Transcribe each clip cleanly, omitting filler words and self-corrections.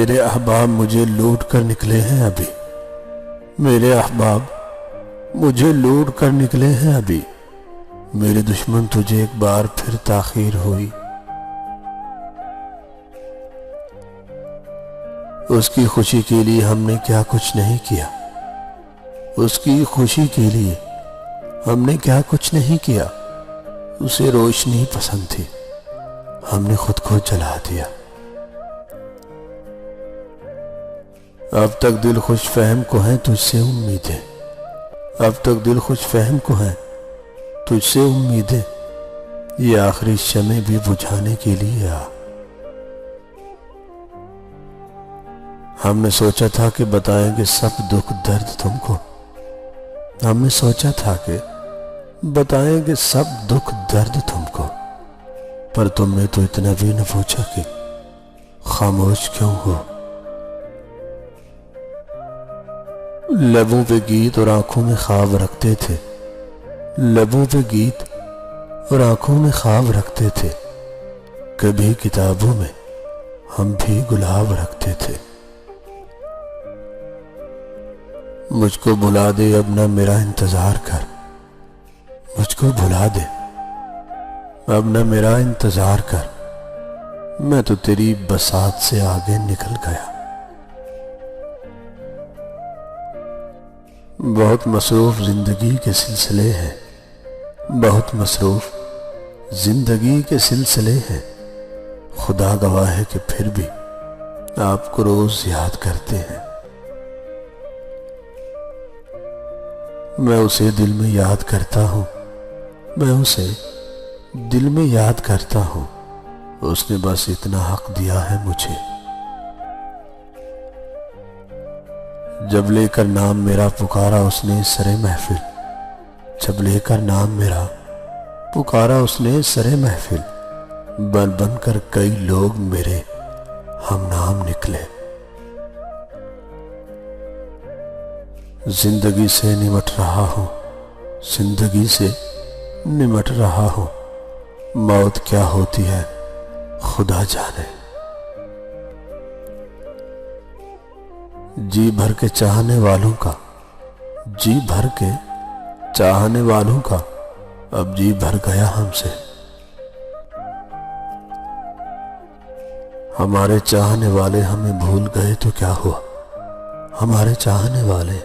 मेरे अहबाब मुझे लूट कर निकले हैं अभी, मेरे अहबाब मुझे लूट कर निकले हैं अभी। मेरे दुश्मन तुझे एक बार फिर ताखीर हुई। उसकी खुशी के लिए हमने क्या कुछ नहीं किया, उसकी खुशी के लिए हमने क्या कुछ नहीं किया। उसे रोशनी पसंद थी, हमने खुद को जला दिया। अब तक दिल खुश फहम को है तुझसे उम्मीदें, अब तक दिल खुश फहम को है तुझसे उम्मीदें। ये आखिरी शमे भी बुझाने के लिए आ। हमने सोचा था कि बताएंगे सब दुख दर्द तुमको, हमने सोचा था कि बताएंगे सब दुख दर्द तुमको, पर तुमने तो इतना भी न पूछा कि खामोश क्यों हो। लबों पे गीत और आंखों में ख्वाब रखते थे, लबों पे गीत और आंखों में ख्वाब रखते थे। कभी किताबों में हम भी गुलाब रखते थे। मुझको भुला दे अब ना मेरा इंतजार कर, मुझको भुला दे अब ना मेरा इंतजार कर। मैं तो तेरी बसात से आगे निकल गया। बहुत मसरूफ जिंदगी के सिलसिले हैं, बहुत मसरूफ जिंदगी के सिलसिले हैं। खुदा गवाह है कि फिर भी आपको रोज याद करते हैं। मैं उसे दिल में याद करता हूँ, मैं उसे दिल में याद करता हूँ। उसने बस इतना हक दिया है मुझे। जब लेकर नाम मेरा पुकारा उसने सरे महफिल, जब लेकर नाम मेरा पुकारा उसने सरे महफिल। बन बन कर कई लोग मेरे हम नाम निकले। जिंदगी से निमट रहा हूं, जिंदगी से निमट रहा हूं। मौत क्या होती है खुदा जाने। जी भर के चाहने वालों का, जी भर के चाहने वालों का अब जी भर गया हमसे। हमारे चाहने वाले हमें भूल गए तो क्या हुआ, हमारे चाहने वाले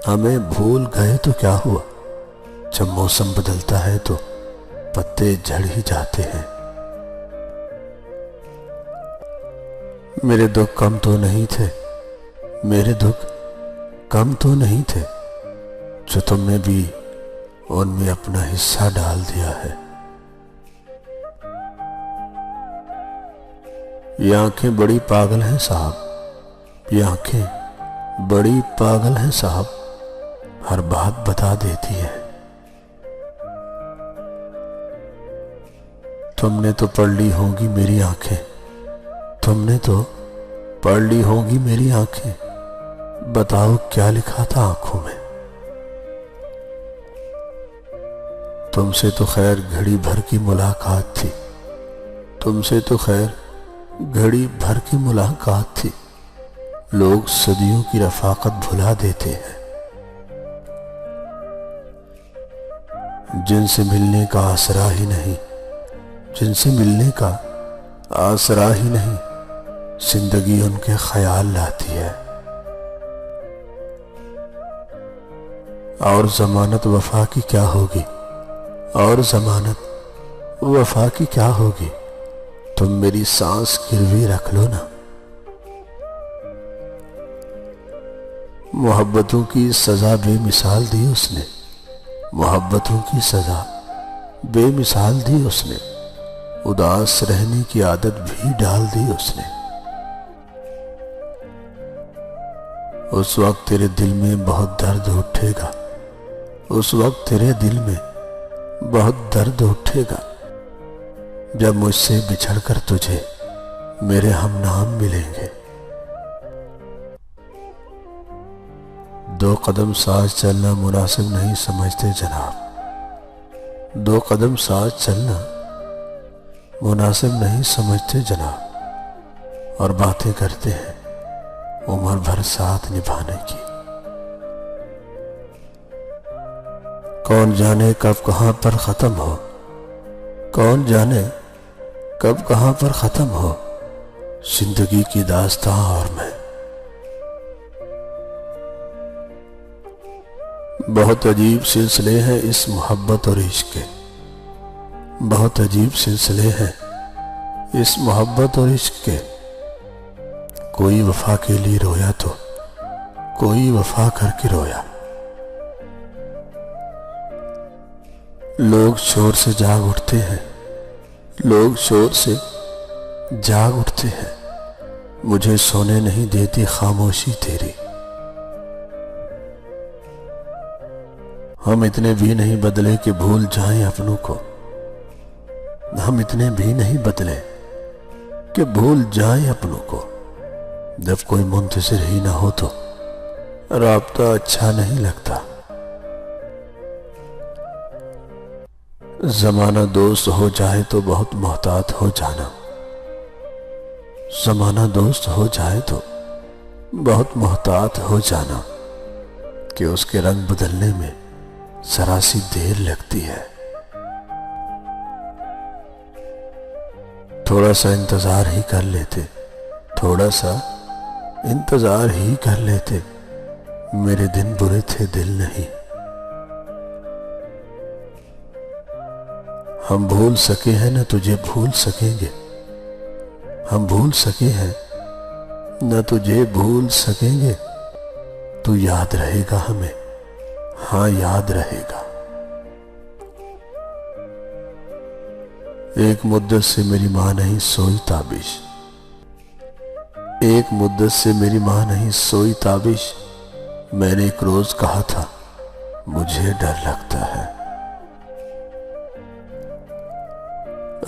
हमें भूल गए तो क्या हुआ। जब मौसम बदलता है तो पत्ते झड़ ही जाते हैं। मेरे दुख कम तो नहीं थे, मेरे दुख कम तो नहीं थे, जो तुमने भी उनमें अपना हिस्सा डाल दिया है। ये आंखें बड़ी पागल हैं साहब, ये आंखें बड़ी पागल हैं साहब, हर बात बता देती है। तुमने तो पढ़ ली होंगी मेरी आंखें, तुमने तो पढ़ ली होंगी मेरी आंखें। बताओ क्या लिखा था आंखों में। तुमसे तो खैर घड़ी भर की मुलाकात थी, तुमसे तो खैर घड़ी भर की मुलाकात थी। लोग सदियों की रफाकत भुला देते हैं। जिनसे मिलने का आसरा ही नहीं, जिनसे मिलने का आसरा ही नहीं, जिंदगी उनके ख्याल लाती है। और जमानत वफा की क्या होगी, और जमानत वफा की क्या होगी। तुम मेरी सांस गिरवी रख लो ना। मोहब्बतों की सजा बेमिसाल दी उसने, मोहब्बतों की सजा बेमिसाल दी उसने। उदास रहने की आदत भी डाल दी उसने। उस वक्त तेरे दिल में बहुत दर्द उठेगा, उस वक्त तेरे दिल में बहुत दर्द उठेगा, जब मुझसे बिछड़कर तुझे मेरे हम नाम मिलेंगे। दो कदम साथ चलना मुनासिब नहीं समझते जनाब, दो कदम साथ चलना मुनासिब नहीं समझते जनाब। और बातें करते हैं उम्र भर साथ निभाने की। कौन जाने कब कहां पर खत्म हो, कौन जाने कब कहां पर खत्म हो जिंदगी की दास्तां और मैं। बहुत अजीब सिलसिले हैं इस मोहब्बत और इश्क के, बहुत अजीब सिलसिले हैं इस मोहब्बत और इश्क के। कोई वफा के लिए रोया तो कोई वफा करके रोया। लोग शोर से जाग उठते हैं, लोग शोर से जाग उठते हैं, मुझे सोने नहीं देती खामोशी तेरी। हम इतने भी नहीं बदले कि भूल जाएं अपनों को, हम इतने भी नहीं बदले कि भूल जाएं अपनों को। जब कोई मुंतज़िर ही ना हो तो राब्ता अच्छा नहीं लगता। जमाना दोस्त हो जाए तो बहुत मोहतात हो जाना, जमाना दोस्त हो जाए तो बहुत मोहतात हो जाना कि उसके रंग बदलने में जरा सी देर लगती है। थोड़ा सा इंतजार ही कर लेते, थोड़ा सा इंतजार ही कर लेते, मेरे दिन बुरे थे दिल नहीं। हम भूल सके हैं न तुझे भूल सकेंगे, हम भूल सके हैं न तुझे भूल सकेंगे। तू याद रहेगा हमें, हाँ याद रहेगा। एक मुद्दत से मेरी मां नहीं सोई ताबिश, एक मुद्दत से मेरी मां नहीं सोई ताबिश। मैंने एक रोज कहा था मुझे डर लगता है।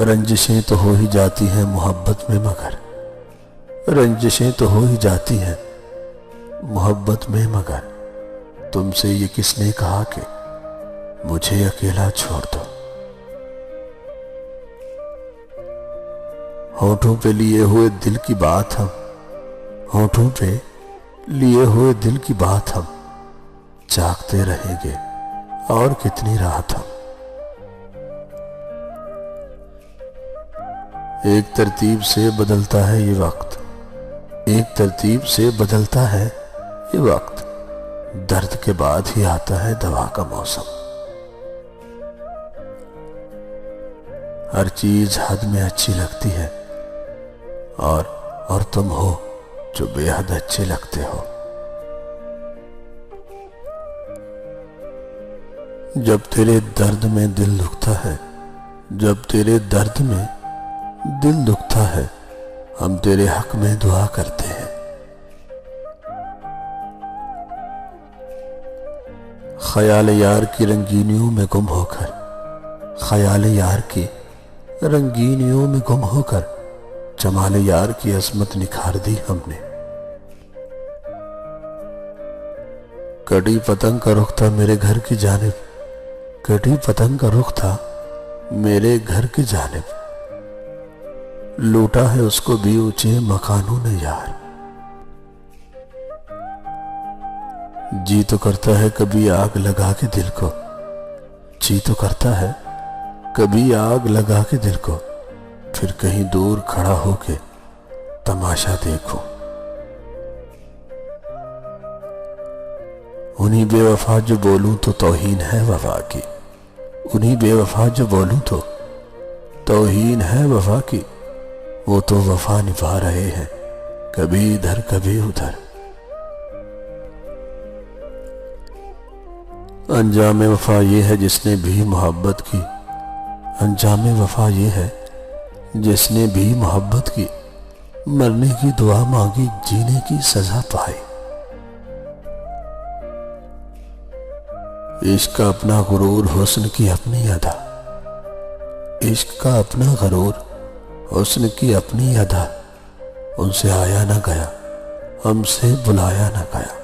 रंजिशें तो हो ही जाती हैं मोहब्बत में, मगर रंजिशें तो हो ही जाती हैं मोहब्बत में, मगर तुमसे ये किसने कहा कि मुझे अकेला छोड़ दो। होठों पे लिए हुए दिल की बात हम, होठों पे लिए हुए दिल की बात हम जागते रहेंगे और कितनी रात हम। एक तरतीब से बदलता है ये वक्त, एक तरतीब से बदलता है ये वक्त। दर्द के बाद ही आता है दवा का मौसम। हर चीज हद में अच्छी लगती है और तुम हो जो बेहद अच्छे लगते हो। जब तेरे दर्द में दिल दुखता है, जब तेरे दर्द में दिल दुखता है, हम तेरे हक में दुआ करते हैं। ख्याल यार की रंगीनियों में गुम होकर, ख्याल यार की रंगीनियों में गुम होकर जमाल यार की अजमत निखार दी हमने। कटी पतंग का रुख था मेरे घर की जानिब, कटी पतंग का रुख था मेरे घर की जानिब। लूटा है उसको भी ऊंचे मकानों ने यार। जी तो करता है कभी आग लगा के दिल को, जी तो करता है कभी आग लगा के दिल को, फिर कहीं दूर खड़ा होके तमाशा देखो। उन्हीं बेवफा जो बोलूं तो तौहीन है वफा की, उन्हीं बेवफा जो बोलूं तो तौहीन है वफा की। वो तो वफा निभा रहे हैं कभी इधर कभी उधर। अंजाम वफा ये है जिसने भी मोहब्बत की, अंजाम वफा ये है जिसने भी मोहब्बत की। मरने की दुआ मांगी जीने की सजा पाई। इश्क का अपना गुरूर हुस्न की अपनी अदा, इश्क का अपना गुरूर हुस्न की अपनी अदा। उनसे आया ना गया, हमसे बुलाया ना गया।